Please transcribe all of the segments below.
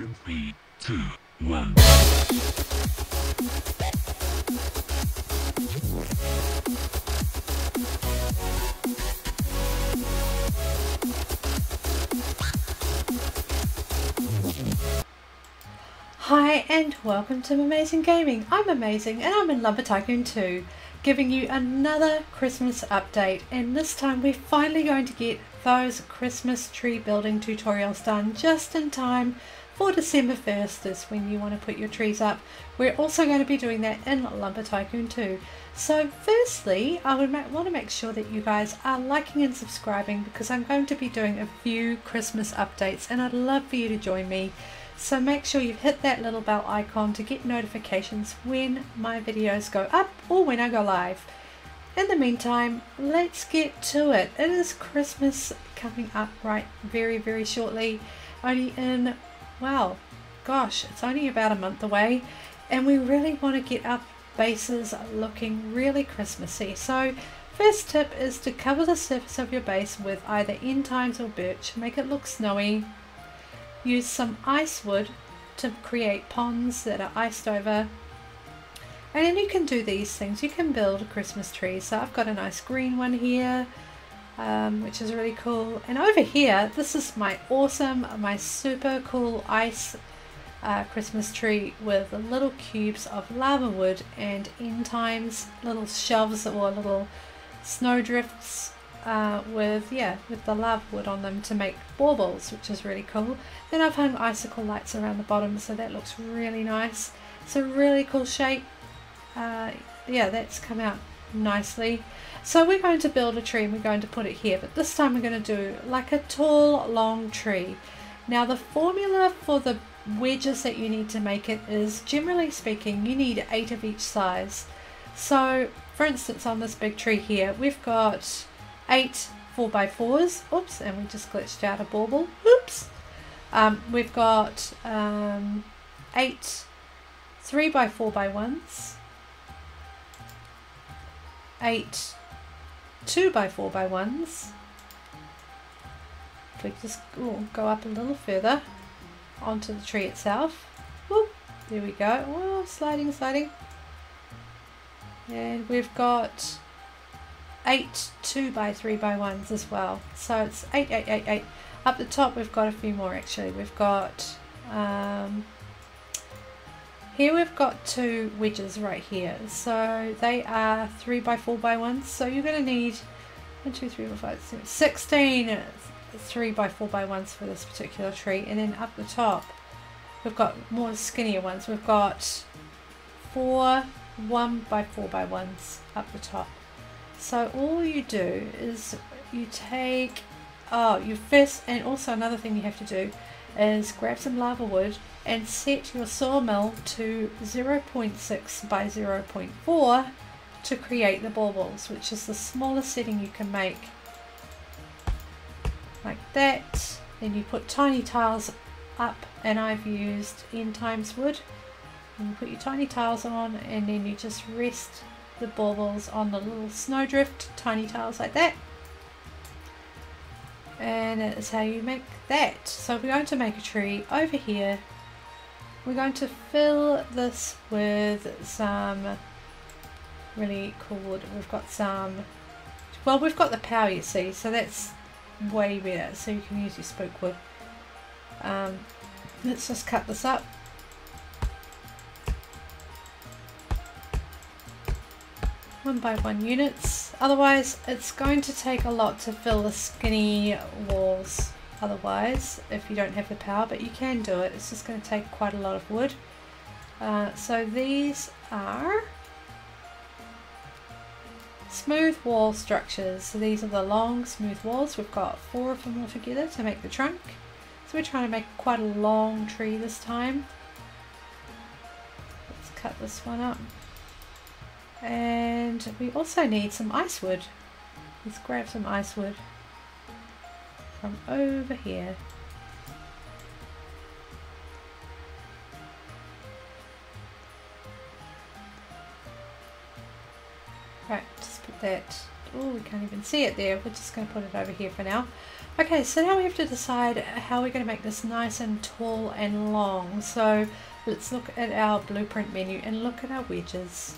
In 3, 2, 1. Hi and welcome to Mumazing Gaming. I'm Mumazing and I'm in Lumber Tycoon 2, giving you another Christmas update, and this time we're finally going to get those Christmas tree building tutorials done just in time for December 1st is when you want to put your trees up. We're also going to be doing that in Lumber Tycoon 2. So firstly, I would want to make sure that you guys are liking and subscribing, because I'm going to be doing a few Christmas updates and I'd love for you to join me. So make sure you hit that little bell icon to get notifications when my videos go up or when I go live. In the meantime, let's get to it. It is Christmas coming up very shortly. Only in, well, gosh, it's only about a month away, and we really want to get our bases looking really Christmassy. So first tip is to cover the surface of your base with either end times or birch. Make it look snowy. Use some ice wood to create ponds that are iced over, and then you can do these things. You can build a Christmas tree. So I've got a nice green one here, which is really cool, and over here this is my super cool ice Christmas tree with little cubes of lava wood and end times, little shelves or little snow drifts with the lava wood on them to make baubles, which is really cool. Then I've hung icicle lights around the bottom, so that looks really nice. It's a really cool shape. Yeah, that's come out nicely. So we're going to build a tree and we're going to put it here, but this time we're going to do like a tall long tree. Now the formula for the wedges that you need to make it is, generally speaking, you need 8 of each size. So for instance, on this big tree here we've got 8 4x4s, oops, and we just glitched out a bauble, oops. We've got 8 3x4x1s, 8 2x4x1s. If we just go up a little further onto the tree itself, whoop, there we go, oh, sliding, and we've got 8 2x3x1s as well. So it's 8. Up the top we've got a few more actually. We've got here we've got 2 wedges right here. So they are 3x4x1s. So you're going to need 1, 2, 3, 4, 5, 6, 16 3x4x1s for this particular tree. And then up the top we've got more skinnier ones. We've got 4 1x4x1s up the top. So all you do is you take, and also another thing you have to do is grab some lava wood and set your sawmill to 0.6 by 0.4 to create the baubles, which is the smallest setting you can make. Like that. Then you put tiny tiles up, and I've used end times wood. And you put your tiny tiles on, and then you just rest the baubles on the little snowdrift, tiny tiles like that, and that is how you make that. So we're going to make a tree over here. We're going to fill this with some really cool wood. We've got we've got the power, you see, so that's way better, so you can use your spook wood. Let's just cut this up. 1x1 units, otherwise it's going to take a lot to fill the skinny walls otherwise if you don't have the power, but you can do it. It's just going to take quite a lot of wood. So these are smooth wall structures. So these are the long smooth walls. We've got 4 of them all together to make the trunk. So we're trying to make quite a long tree this time. Let's cut this one up. And we also need some ice wood. Let's grab some ice wood from over here. Right, just put that, oh, we can't even see it there. We're just going to put it over here for now. Okay, so now we have to decide how we're going to make this nice and tall and long. So let's look at our blueprint menu and look at our wedges.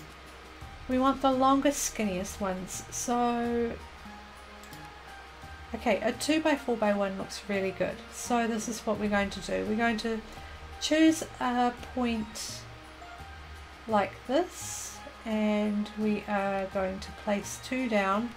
We want the longest, skinniest ones. So, okay, a 2x4x1 looks really good. So this is what we're going to do. We're going to choose a point like this, and we are going to place 2 down.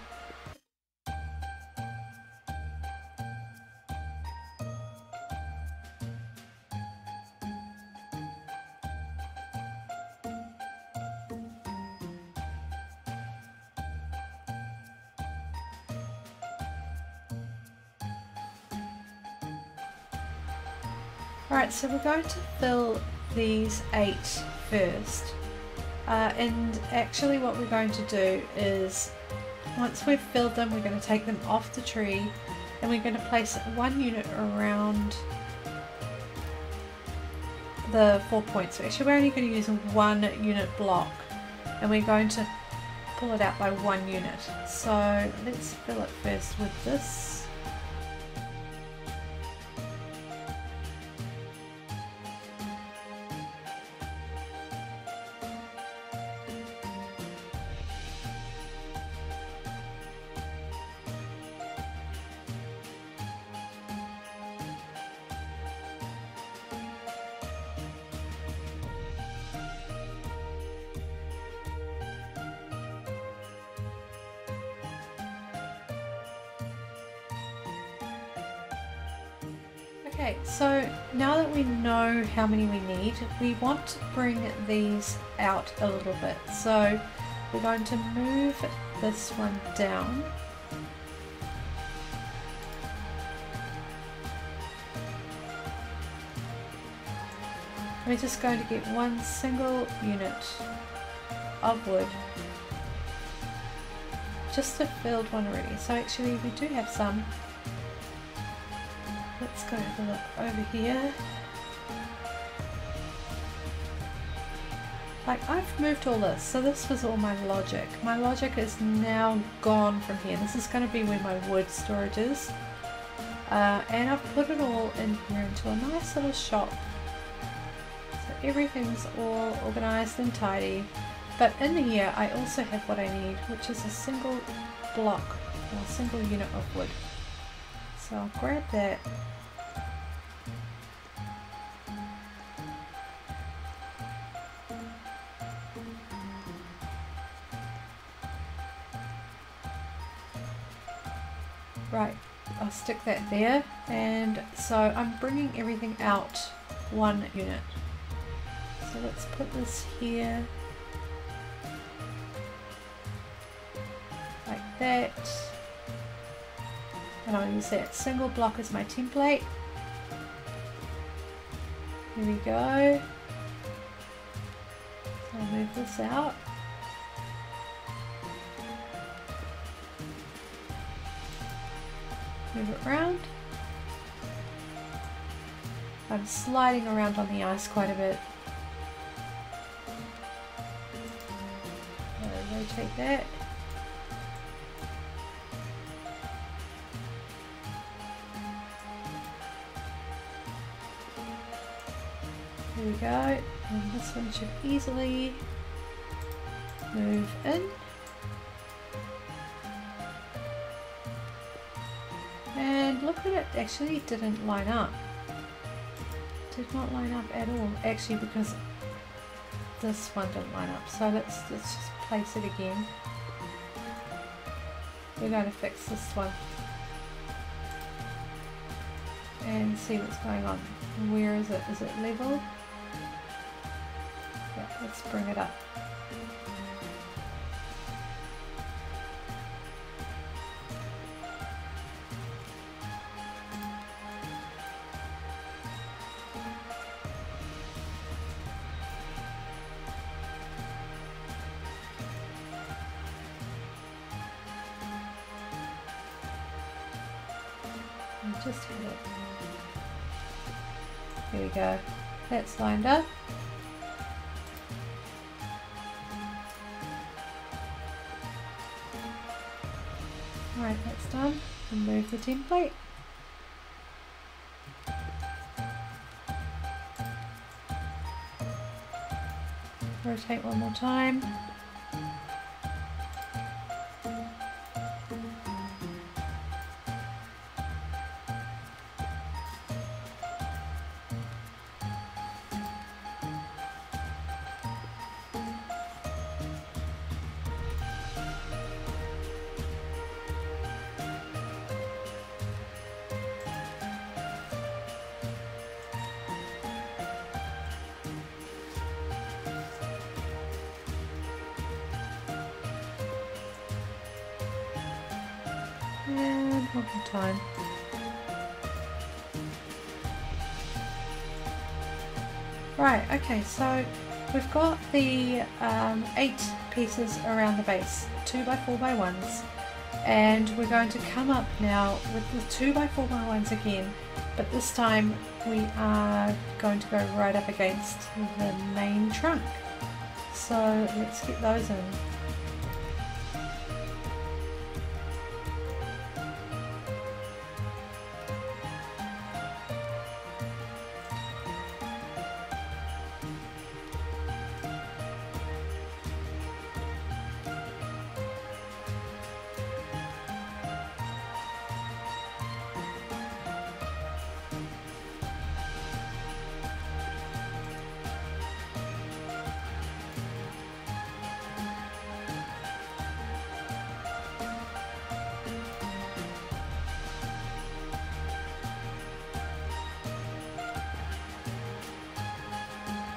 Alright, so we're going to fill these 8 first. And actually what we're going to do is, once we've filled them, we're going to take them off the tree and we're going to place 1 unit around the 4 points. So actually we're only going to use a 1 unit block and we're going to pull it out by 1 unit. So let's fill it first with this. Okay, so now that we know how many we need, we want to bring these out a little bit. So we're going to move this one down. We're just going to get 1 single unit of wood. Just a filled one already. So actually we do have some. Let's go have a look over here. Like, I've moved all this, so this was all my logic. My logic is now gone from here. This is going to be where my wood storage is. And I've put it all in here into a nice little shop. So everything's all organised and tidy. But in here I also have what I need, which is a single block, or a single unit of wood. So I'll grab that. Right, I'll stick that there, and so I'm bringing everything out 1 unit. So let's put this here, like that, and I'll use that single block as my template. Here we go. So I'll move this out. Move it around. I'm sliding around on the ice quite a bit. Rotate that. There we go. And this one should easily move in. And look at it, actually didn't line up. Did not line up at all, actually, because this one didn't line up. So let's just place it again. We're going to fix this one and see what's going on. Where is it? Is it level? Yeah, let's bring it up. Just hit it. There we go. That's lined up. Alright, that's done. Remove the template. Rotate one more time. And one more time. Right, okay, so we've got the 8 pieces around the base, 2x4x1s, and we're going to come up now with the 2x4x1s again, but this time we are going to go right up against the main trunk. So let's get those in.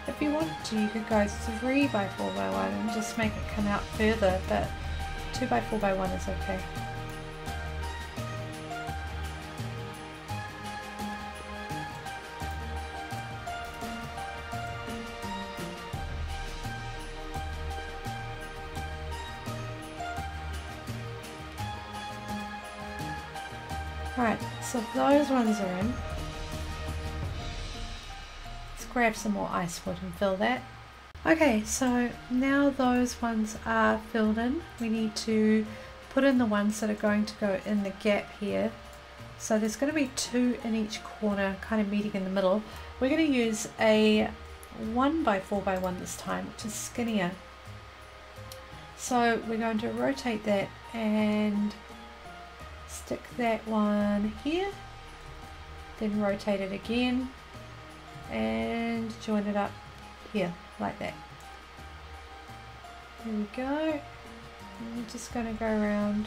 If you wanted to, you could go 3x4x1 and just make it come out further, but 2x4x1 is okay. Right, so those ones are in. Grab some more ice wood and fill that. Okay, so now those ones are filled in, we need to put in the ones that are going to go in the gap here. So there's going to be 2 in each corner, kind of meeting in the middle. We're going to use a 1x4x1 this time, which is skinnier. So we're going to rotate that and stick that one here, then rotate it again and join it up here like that. There we go. And we're just going to go around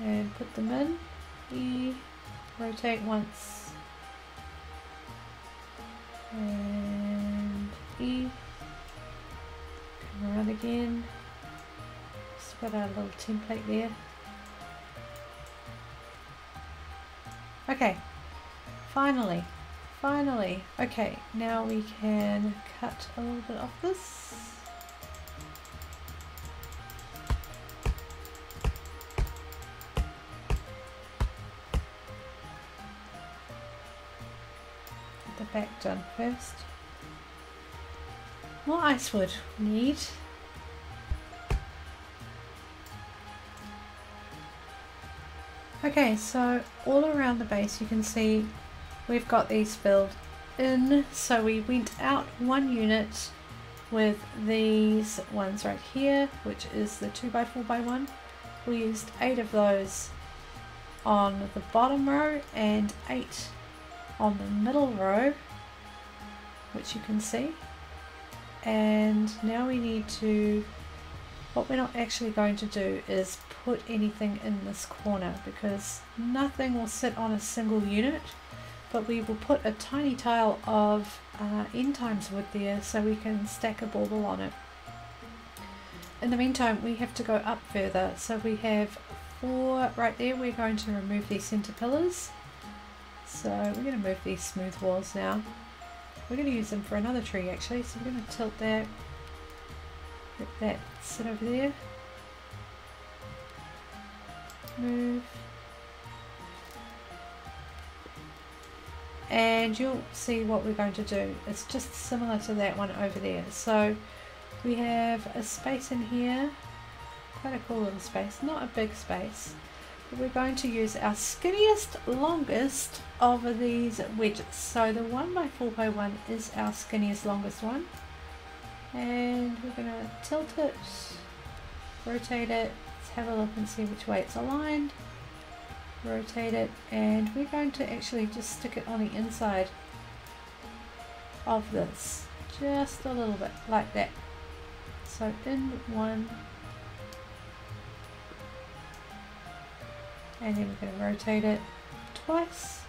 and put them in. E, rotate once and E, come around again. Just put our little template there. Okay. Finally, okay, now we can cut a little bit off this. Get the back done first. More ice wood we need. Okay, so all around the base you can see we've got these filled in, so we went out 1 unit with these ones right here, which is the 2x4x1. We used 8 of those on the bottom row and 8 on the middle row, which you can see. And now we need to, what we're not actually going to do is put anything in this corner because nothing will sit on a single unit. But we will put a tiny tile of end times wood there so we can stack a bauble on it. In the meantime, we have to go up further. So we have 4 right there. We're going to remove these centre pillars. So we're going to move these smooth walls now. We're going to use them for another tree actually. So we're going to tilt that, let that sit over there. Move. And you'll see what we're going to do. It's just similar to that one over there. So we have a space in here, quite a cool little space, not a big space, but we're going to use our skinniest, longest of these wedges. So the 1x4x1 is our skinniest, longest one. and we're going to tilt it, rotate it, let's have a look and see which way it's aligned, rotate it, and we're going to actually just stick it on the inside of this, just a little bit, like that. So in one, and then we're going to rotate it twice,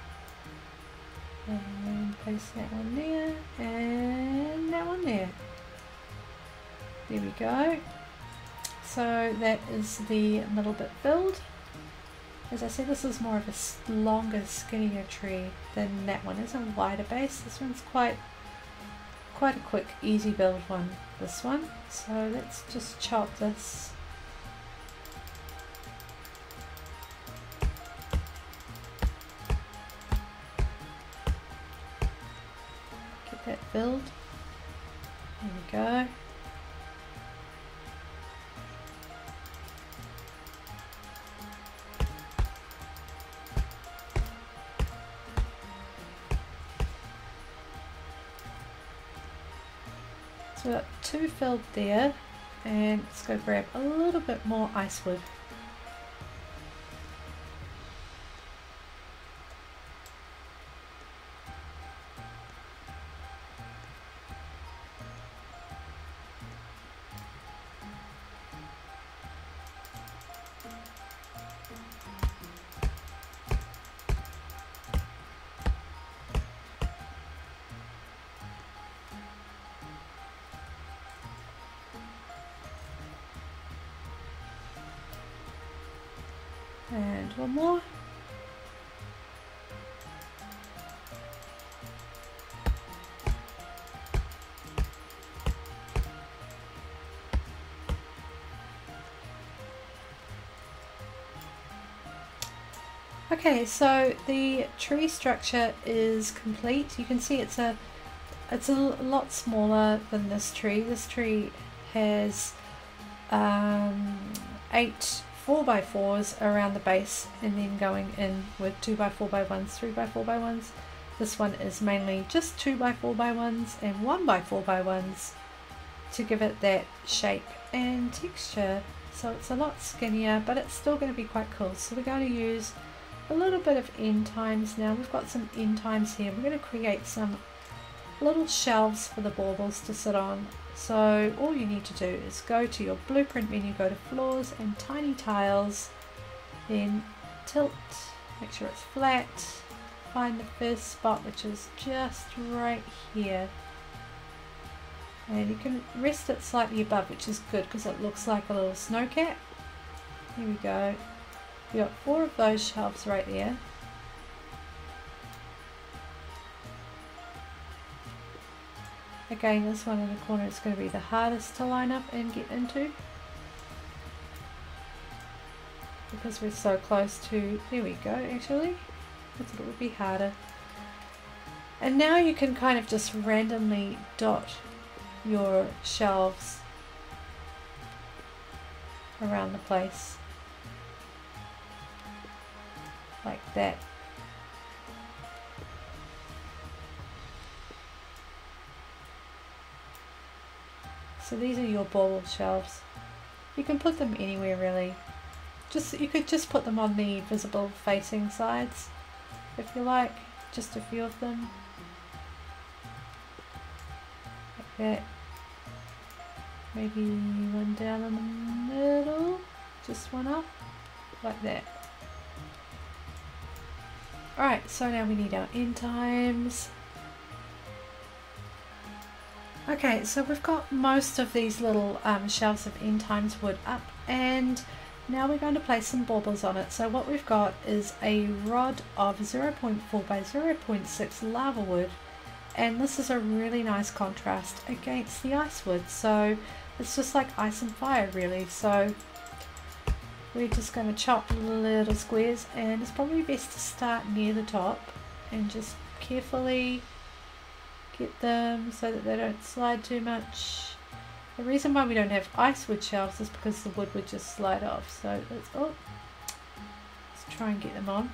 and place that one there, and that one there. There we go. So that is the middle bit filled. As I said, this is more of a longer, skinnier tree than that one. It's a wider base. This one's quite a quick, easy build one, this one. So let's just chop this. Get that filled. There we go. So we've got 2 filled there, and let's go grab a little bit more ice wood. And one more. Okay, so the tree structure is complete. You can see it's a lot smaller than this tree. This tree has 8 4x4s around the base, and then going in with 2x4x1s, 3x4x1s. This one is mainly just 2x4x1s and 1x4x1s to give it that shape and texture. So it's a lot skinnier, but it's still going to be quite cool. So we're going to use a little bit of end times now. We've got some end times here. We're going to create some little shelves for the baubles to sit on. So all you need to do is go to your blueprint menu, go to floors and tiny tiles, then tilt, make sure it's flat, find the first spot which is just right here, and you can rest it slightly above, which is good because it looks like a little snow cap. Here we go. We've got 4 of those shelves right there. Again, this one in the corner is going to be the hardest to line up and get into because we're so close to, there we go, actually, I thought it would be harder. And now you can kind of just randomly dot your shelves around the place like that. So these are your bauble shelves. You can put them anywhere really. You could just put them on the visible facing sides if you like, just a few of them. Like that. Maybe one down in the middle, just one up, like that. Alright, so now we need our end times. Okay, so we've got most of these little shelves of end times wood up, and now we're going to place some baubles on it. So what we've got is a rod of 0.4 by 0.6 lava wood, and this is a really nice contrast against the ice wood. So it's just like ice and fire really. So we're just going to chop little squares, and it's probably best to start near the top and just carefully get them so that they don't slide too much. The reason why we don't have ice wood shelves is because the wood would just slide off. So let's try and get them on.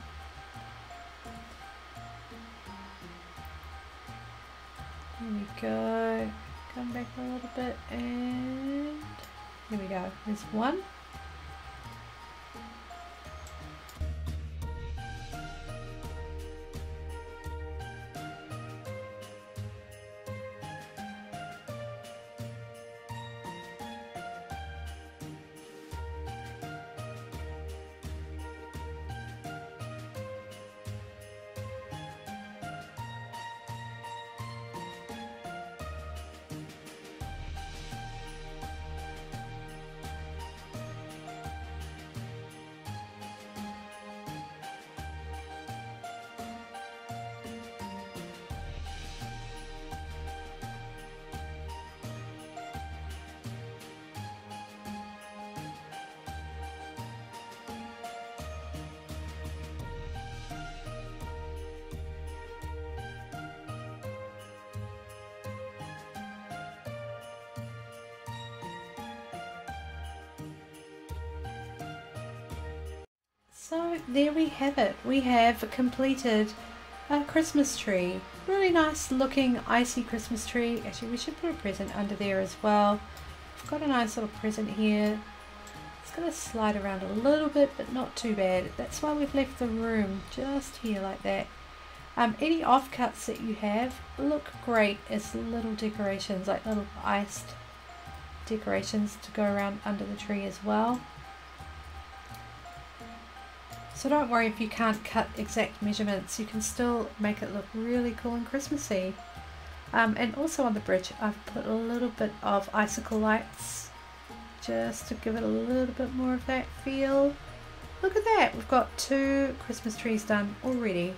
There we go. come back a little bit, and here we go. There's one. So there we have it. We have completed a Christmas tree. Really nice looking icy Christmas tree. Actually, we should put a present under there as well. We've got a nice little present here. It's going to slide around a little bit, but not too bad. That's why we've left the room just here like that. Any offcuts that you have look great as little decorations, like little iced decorations to go around under the tree as well. So don't worry if you can't cut exact measurements, you can still make it look really cool and Christmassy. And also on the bridge I've put a little bit of icicle lights just to give it a little bit more of that feel. Look at that, we've got 2 Christmas trees done already.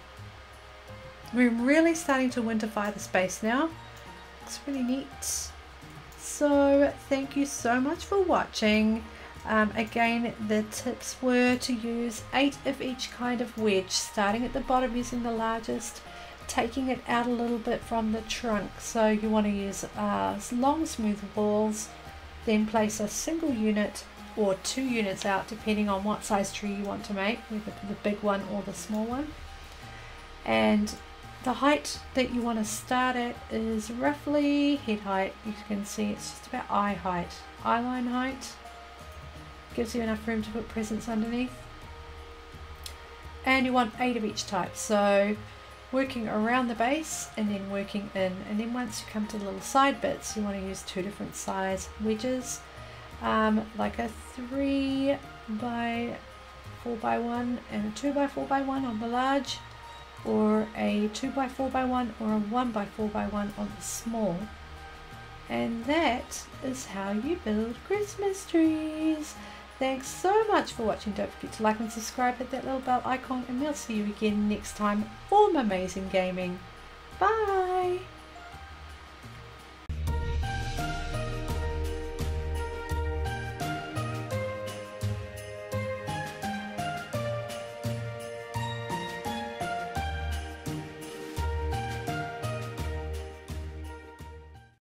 We're really starting to winterfy the space now. Looks really neat. So thank you so much for watching. Again, the tips were to use 8 of each kind of wedge, starting at the bottom using the largest, taking it out a little bit from the trunk. So you want to use long smooth walls, then place a single unit or 2 units out depending on what size tree you want to make, whether the big one or the small one. And the height that you want to start at is roughly head height. You can see it's just about eye height, eye line height. Gives you enough room to put presents underneath. And you want 8 of each type, so working around the base and then working in, and then once you come to the little side bits you want to use 2 different size wedges, like a 3 by 4 by 1 and a 2 by 4 by 1 on the large, or a 2 by 4 by 1 or a 1 by 4 by 1 on the small. And that is how you build Christmas trees. Thanks so much for watching. Don't forget to like and subscribe, hit that little bell icon, and we'll see you again next time for Mumazing Gaming. Bye!